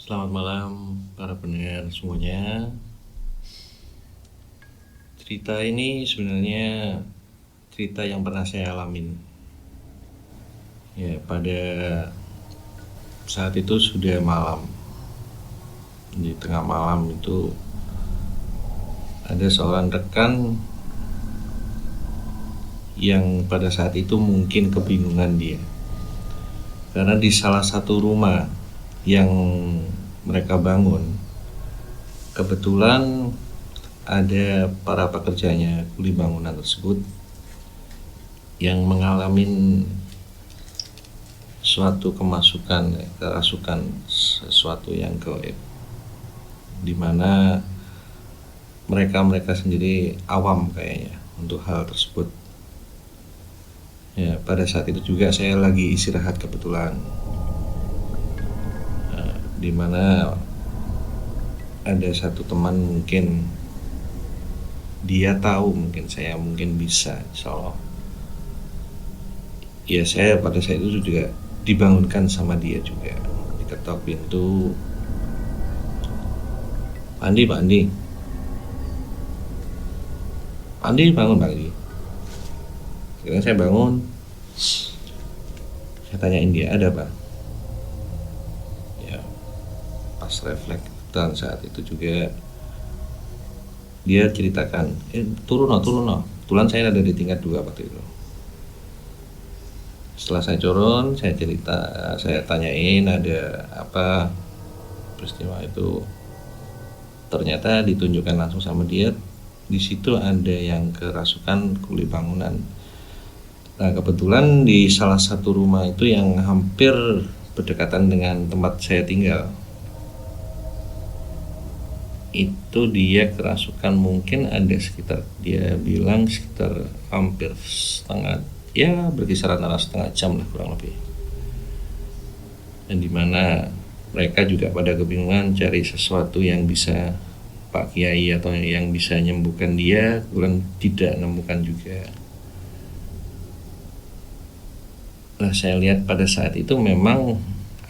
Selamat malam para pendengar semuanya. Cerita ini sebenarnya cerita yang pernah saya alamin. Ya, pada saat itu sudah malam. Di tengah malam itu ada seorang rekan yang pada saat itu mungkin kebingungan dia. Karena di salah satu rumah yang mereka bangun, kebetulan ada para pekerjanya kuli bangunan tersebut yang mengalami suatu kerasukan sesuatu yang gaib, dimana mereka sendiri awam kayaknya untuk hal tersebut. Ya, pada saat itu juga saya lagi istirahat kebetulan, dimana ada satu teman mungkin dia tahu mungkin saya mungkin bisa, insyaallah. Ya, saya pada saat itu juga dibangunkan sama dia juga, diketok pintu. Pak Andi bangun Pak Andi. Sekarang saya bangun, saya tanyain dia, ada apa? Ya, pas refleks dan saat itu juga dia ceritakan, turun no. Kebetulan saya ada di tingkat 2 waktu itu. Setelah saya turun, saya tanyain ada apa peristiwa itu. Ternyata ditunjukkan langsung sama dia, di situ ada yang kerasukan kuli bangunan. Nah, kebetulan di salah satu rumah itu yang hampir berdekatan dengan tempat saya tinggal, itu dia kerasukan mungkin ada sekitar, dia bilang sekitar hampir setengah, ya berkisar antara setengah jam lah kurang lebih. Dan dimana mereka juga pada kebingungan cari sesuatu yang bisa Pak Kiai atau yang bisa menyembuhkan dia, kurang tidak menemukan juga. Nah, saya lihat pada saat itu memang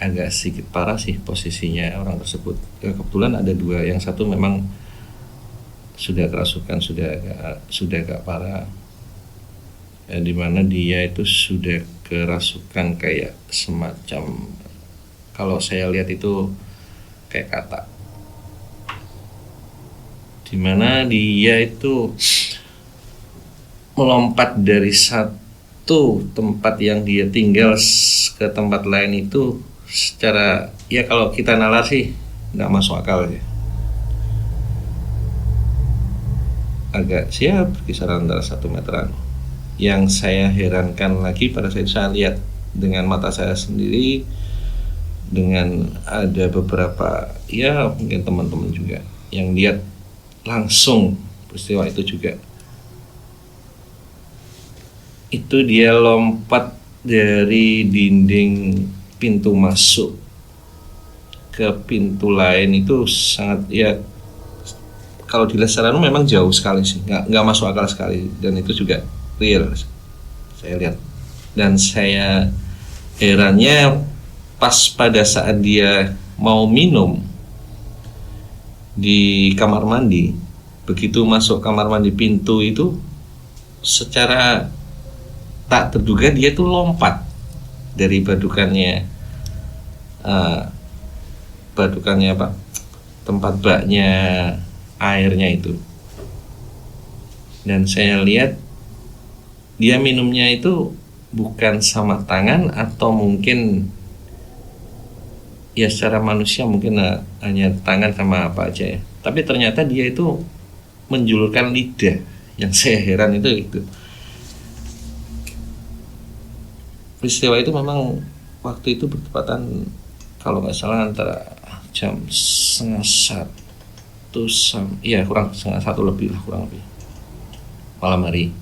agak sedikit parah sih posisinya orang tersebut. Kebetulan ada 2, yang satu memang sudah kerasukan, sudah agak parah. Dimana dia itu sudah kerasukan kayak semacam, kalau saya lihat itu kayak kata, dimana dia itu melompat dari satu tempat yang dia tinggal ke tempat lain itu secara, ya kalau kita nalar sih nggak masuk akal ya. Agak siap kisaran antara 1 meteran. Yang saya herankan lagi pada saat saya lihat dengan mata saya sendiri, dengan ada beberapa ya mungkin teman-teman juga yang lihat langsung peristiwa itu juga. Itu dia lompat dari dinding pintu masuk ke pintu lain itu sangat, ya kalau dilihat secara memang jauh sekali sih, nggak masuk akal sekali. Dan itu juga real saya lihat. Dan saya herannya pas pada saat dia mau minum di kamar mandi, begitu masuk kamar mandi pintu itu secara tak terduga dia tuh lompat dari badukannya apa, tempat baknya airnya itu. Dan saya lihat dia minumnya itu bukan sama tangan, atau mungkin ya secara manusia mungkin hanya tangan sama apa aja ya, tapi ternyata dia itu menjulurkan lidah. Yang saya heran itu peristiwa itu memang waktu itu bertepatan kalau nggak salah antara jam 12:30, kurang 1:30 lebih lah, kurang lebih malam hari.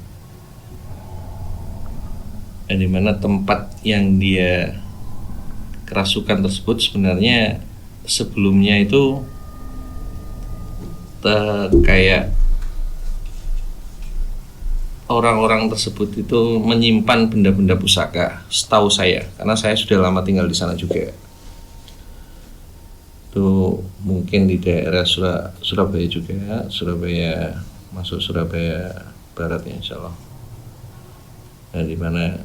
Dan dimana tempat yang dia kerasukan tersebut sebenarnya sebelumnya itu kayak orang-orang tersebut itu menyimpan benda-benda pusaka, setahu saya, karena saya sudah lama tinggal di sana juga. Itu mungkin di daerah Surabaya juga, Surabaya, masuk Surabaya Barat ya insya Allah. Nah, di mana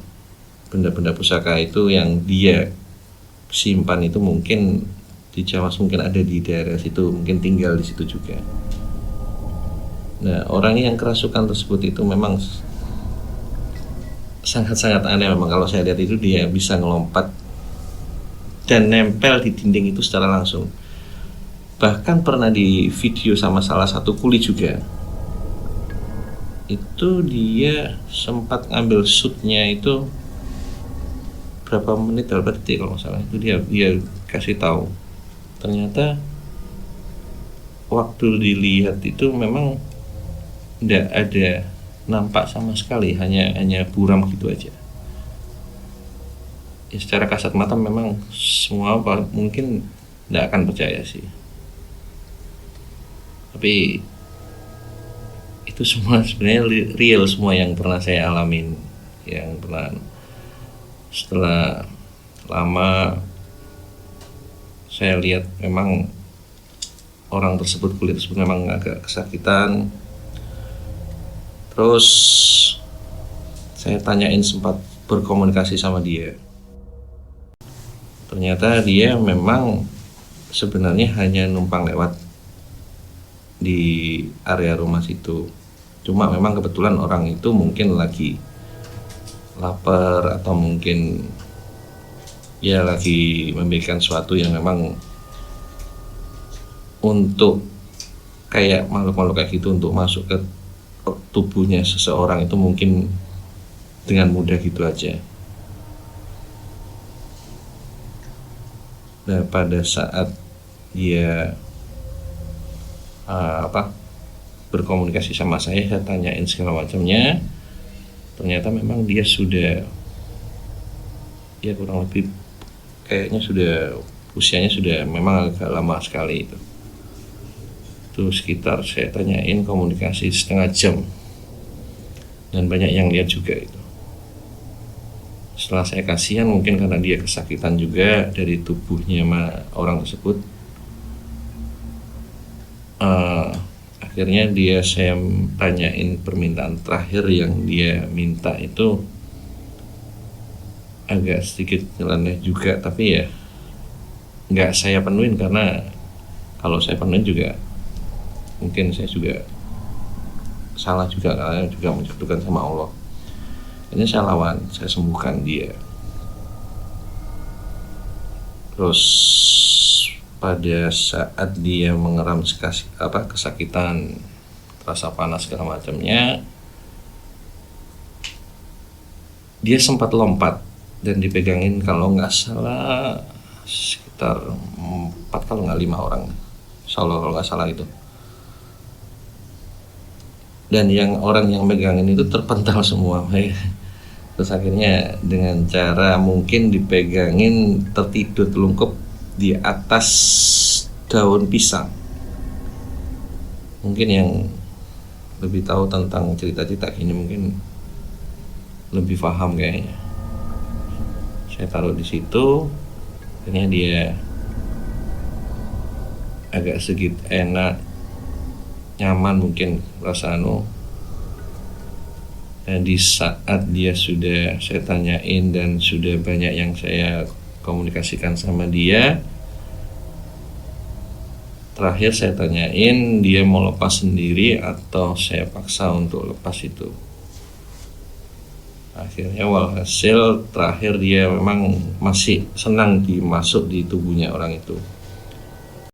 benda-benda pusaka itu yang dia simpan itu mungkin di Jawa, mungkin ada di daerah situ, mungkin tinggal di situ juga. Nah, orang yang kerasukan tersebut itu memang sangat-sangat aneh memang. Kalau saya lihat itu dia bisa ngelompat dan nempel di dinding itu secara langsung. Bahkan pernah di video sama salah satu kuli juga, itu dia sempat ngambil shootnya itu berapa menit, berapa detik kalau nggak salah, itu dia kasih tahu. Ternyata waktu dilihat itu memang tidak ada nampak sama sekali, hanya buram gitu aja. Ya, secara kasat mata memang semua mungkin tidak akan percaya sih, tapi itu semua sebenarnya real, semua yang pernah saya alamin, yang pernah. Setelah lama saya lihat memang orang tersebut, kulit tersebut memang agak kesakitan. Terus saya tanyain, sempat berkomunikasi sama dia. Ternyata dia memang sebenarnya hanya numpang lewat di area rumah situ. Cuma memang kebetulan orang itu mungkin lagi lapar atau mungkin ya lagi memikirkan sesuatu yang memang untuk kayak makhluk-makhluk kayak gitu untuk masuk ke tubuhnya seseorang itu mungkin dengan mudah gitu aja. Nah, pada saat dia berkomunikasi sama saya tanyain segala macamnya, ternyata memang dia sudah ya kurang lebih kayaknya sudah usianya sudah memang agak lama sekali itu sekitar saya tanyain komunikasi setengah jam, dan banyak yang lihat juga itu. Setelah saya kasihan mungkin karena dia kesakitan juga dari tubuhnya orang tersebut, akhirnya saya tanyain permintaan terakhir yang dia minta itu agak sedikit nyeleneh juga, tapi ya nggak saya penuhin, karena kalau saya penuhin juga mungkin saya juga salah juga, karena juga menjatuhkan sama Allah. Ini saya lawan, saya sembuhkan dia. Terus pada saat dia mengeram kesakitan, rasa panas segala macamnya, dia sempat lompat dan dipegangin kalau nggak salah sekitar 4 kalau nggak 5 orang, kalau nggak salah itu. Dan orang yang megangin itu terpental semua. Terus akhirnya dengan cara mungkin dipegangin tertidur telungkup di atas daun pisang. Mungkin yang lebih tahu tentang cerita-cerita gini mungkin lebih paham kayaknya. Saya taruh di situ, akhirnya dia agak sedikit enak, nyaman mungkin perasaan. Dan di saat dia sudah saya tanyain dan sudah banyak yang saya komunikasikan sama dia, terakhir saya tanyain dia mau lepas sendiri atau saya paksa untuk lepas itu. Akhirnya walhasil terakhir dia memang masih senang masuk di tubuhnya orang itu.